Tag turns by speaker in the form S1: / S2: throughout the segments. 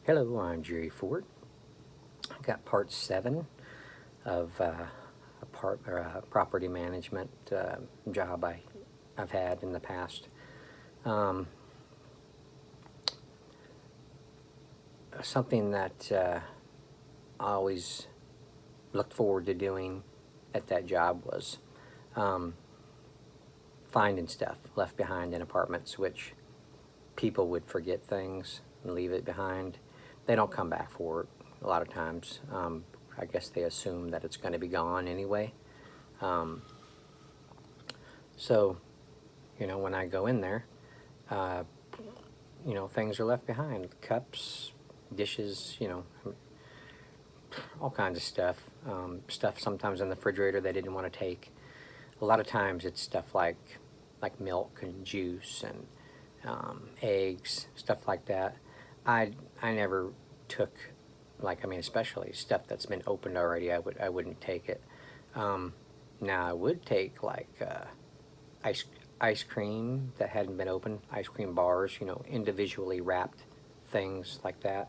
S1: Hello, I'm Jerry Ford. I've got part 7 of a property management job I've had in the past. Um, Something that I always looked forward to doing at that job was um, finding stuff left behind in apartments, which people would forget things and leave it behind. They don't come back for it a lot of times. I guess they assume that it's going to be gone anyway. Um, so, when I go in there, uh, things are left behind. Cups, dishes, all kinds of stuff. Stuff sometimes in the refrigerator they didn't want to take. A lot of times it's stuff like milk and juice and eggs, stuff like that. I never took, especially stuff that's been opened already. I wouldn't take it. Now I would take ice ice cream that hadn't been opened, ice cream bars, individually wrapped things like that.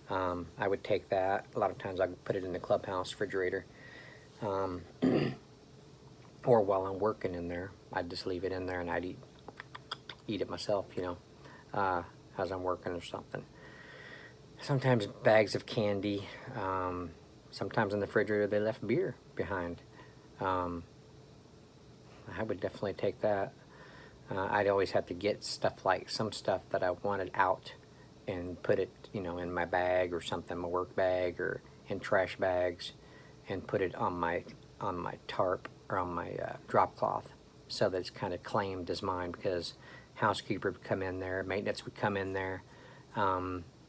S1: I would take that. A lot of times I'd put it in the clubhouse refrigerator. Um, or while I'm working in there, I'd just leave it in there and I'd eat it myself, as I'm working or something. Sometimes bags of candy. Sometimes in the refrigerator they left beer behind. Um, I would definitely take that. I'd always have to get some stuff that I wanted out and put it, in my bag or something, my work bag or in trash bags, and put it on my tarp or on my drop cloth, so that it's kind of claimed as mine, because housekeeper would come in there, maintenance would come in there.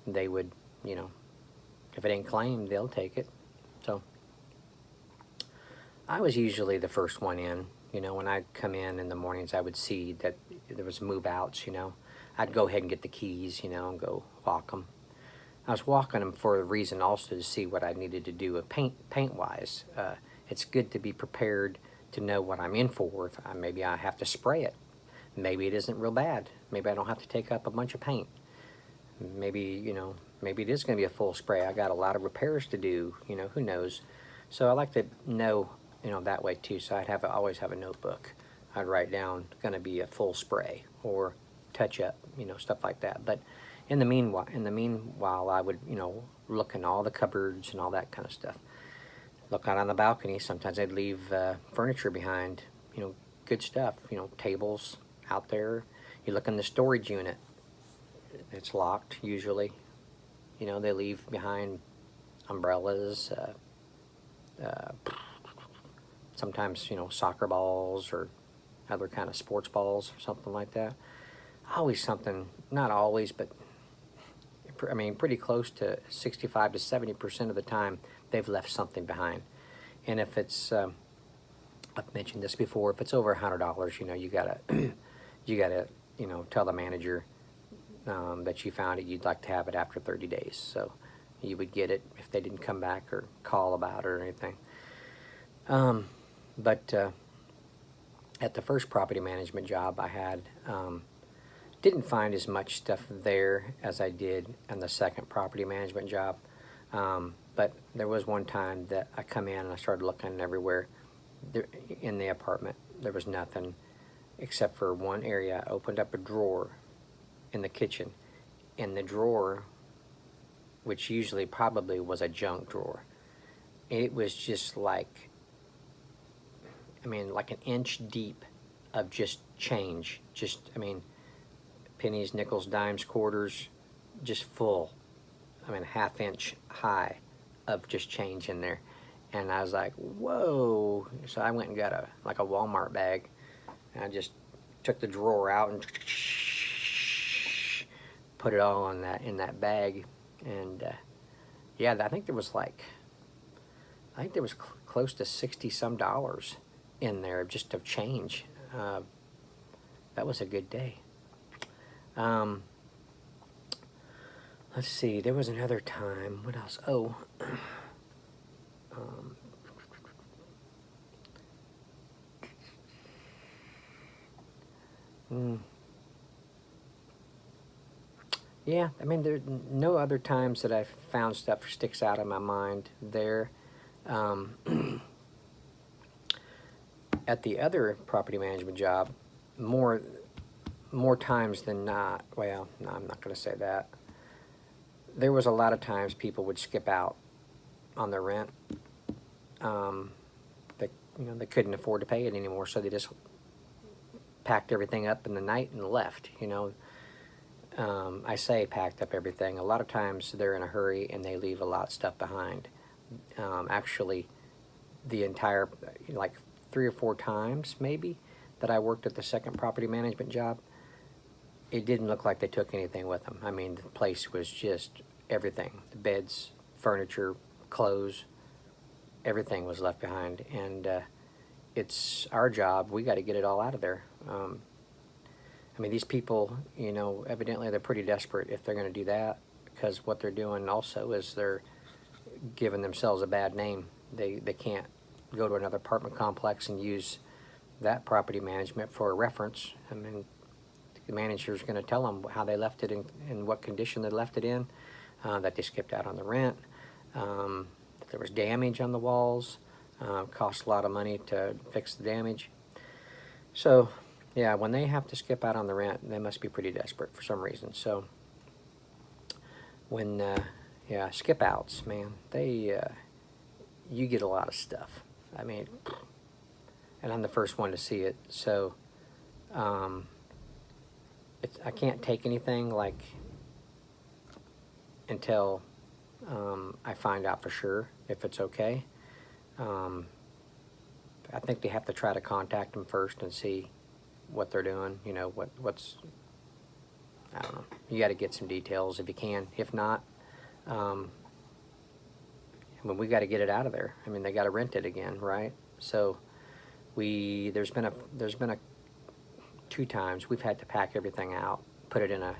S1: They would, if it ain't claimed, they'll take it. So I was usually the first one in. When I'd come in the mornings, I would see that there was move outs, I'd go ahead and get the keys, and go walk them. I was walking them for a reason also, to see what I needed to do paint-wise. It's good to be prepared to know what I'm in for. If maybe I have to spray it. Maybe it isn't real bad. Maybe I don't have to take up a bunch of paint. Maybe, maybe it is going to be a full spray. I got a lot of repairs to do, who knows. So I like to know, that way too. So always have a notebook. I'd write down going to be a full spray or touch up, stuff like that. But in the meanwhile, I would, look in all the cupboards and all that kind of stuff. Look out on the balcony. Sometimes I'd leave furniture behind, good stuff, tables out there. You look in the storage unit. It's locked usually. They leave behind umbrellas, sometimes, soccer balls or other kind of sports balls or something like that. Always something, not always, but pretty close to 65 to 70% of the time, they've left something behind. And if it's, I've mentioned this before, if it's over $100, you gotta, tell the manager that you found it. You'd like to have it after 30 days. So you would get it if they didn't come back or call about it or anything. But at the first property management job I had, didn't find as much stuff there as I did in the second property management job. But there was one time that I come in and I started looking everywhere. In the apartment, there was nothing except for one area. I opened up a drawer in the kitchen, and the drawer, which usually probably was a junk drawer, it was just like an inch deep of just change. Pennies, nickels, dimes, quarters, just full. A half inch high of just change in there. And I was like, whoa. So I went and got a Walmart bag, and I just took the drawer out and put it all in that bag. And yeah, I think there was close to 60 some dollars in there just of change. That was a good day. Let's see, there was another time. What else? Oh, Yeah, I mean, there no other times that I've found stuff sticks out in my mind there. Um, at the other property management job, more more times than not. Well, no, I'm not going to say that. There was a lot of times people would skip out on their rent. Um, they they couldn't afford to pay it anymore, so they just packed everything up in the night and left. I say packed up everything. A lot of times they're in a hurry and they leave a lot of stuff behind. Actually, the entire, like 3 or 4 times maybe that I worked at the second property management job, it didn't look like they took anything with them. I mean, the place was just everything. The beds, furniture, clothes, everything was left behind. And it's our job. We got to get it all out of there. I mean, these people, evidently they're pretty desperate if they're going to do that, because what they're doing also is they're giving themselves a bad name. They can't go to another apartment complex and use that property management for a reference. I mean, the manager's going to tell them how they left it in what condition they left it in, that they skipped out on the rent, that there was damage on the walls, cost a lot of money to fix the damage. So, yeah, when they have to skip out on the rent, they must be pretty desperate for some reason. So, when, skip outs, man, you get a lot of stuff. I mean, and I'm the first one to see it. So, I can't take anything like until I find out for sure if it's okay. I think they have to try to contact them first and see what they're doing. What's I don't know. You got to get some details if you can. If not, I mean, we got to get it out of there. I mean, they got to rent it again, right? So there's been a 2 times we've had to pack everything out, put it in a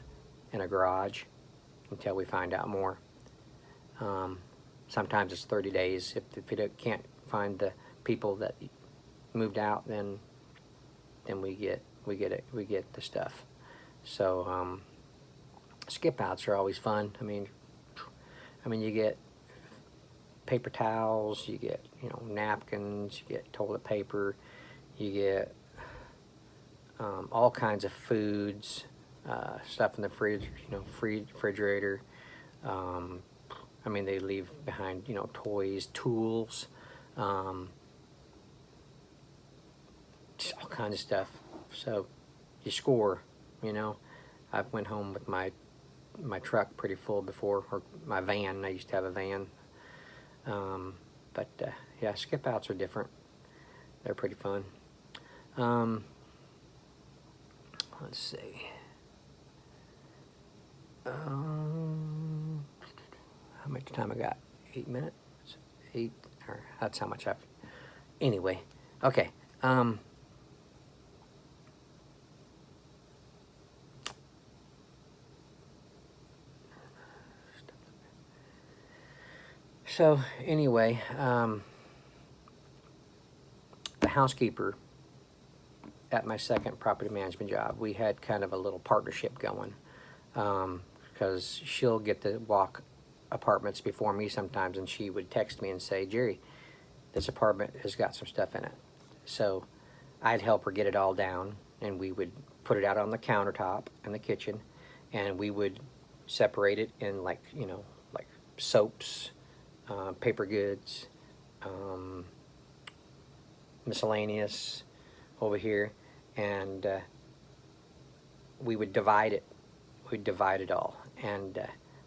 S1: garage until we find out more. Sometimes it's 30 days. If you can't find the people that moved out, then we get the stuff. So skip outs are always fun. I mean, you get paper towels, you get napkins, you get toilet paper, you get all kinds of foods, stuff in the fridge, refrigerator. I mean, they leave behind toys, tools, just all kinds of stuff. So you score. I went home with my truck pretty full before, or my van. I used to have a van. But yeah, skip outs are different. They're pretty fun. Let's see. How much time I got? 8 minutes? 8, or that's how much I've... Anyway, okay. So anyway, the housekeeper at my second property management job, we had kind of a little partnership going, because she'll get to walk apartments before me sometimes, and she would text me and say, Jerry, this apartment has got some stuff in it. So I'd help her get it all down, and we would put it out on the countertop in the kitchen, and we would separate it in like soaps, paper goods, miscellaneous over here, and we would divide it. We'd divide it all, and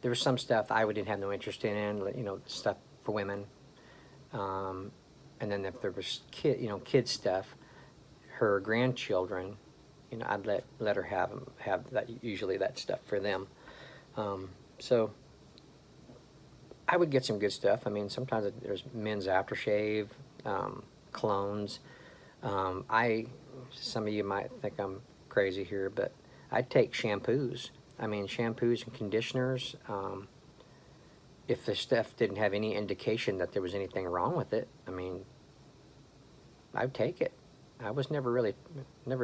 S1: there was some stuff I didn't have no interest in, stuff for women, and then if there was kid stuff, her grandchildren, I'd let her have that, usually that stuff for them. So I would get some good stuff. I mean, sometimes there's men's aftershave, colognes. Some of you might think I'm crazy here, but I'd take shampoos. I mean, shampoos and conditioners. If the stuff didn't have any indication that there was anything wrong with it, I mean, I'd take it. I was never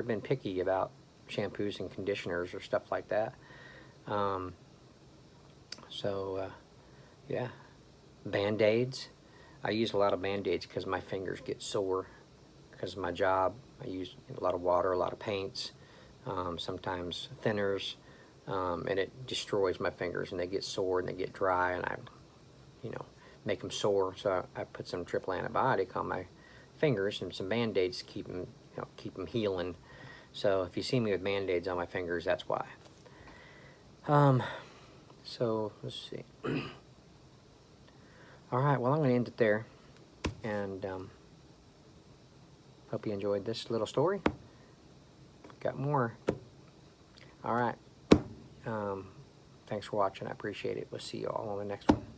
S1: been picky about shampoos and conditioners or stuff like that. So, yeah. Band-Aids. I use a lot of Band-Aids because my fingers get sore because of my job. I use a lot of water, a lot of paints, sometimes thinners, and it destroys my fingers, and they get sore and they get dry, and I, make them sore. So I put some triple antibiotic on my fingers and some Band-Aids to keep them healing. So if you see me with Band-Aids on my fingers, that's why. So let's see. All right, well, I'm going to end it there, and hope you enjoyed this little story. Got more. All right. Thanks for watching. I appreciate it. We'll see you all on the next one.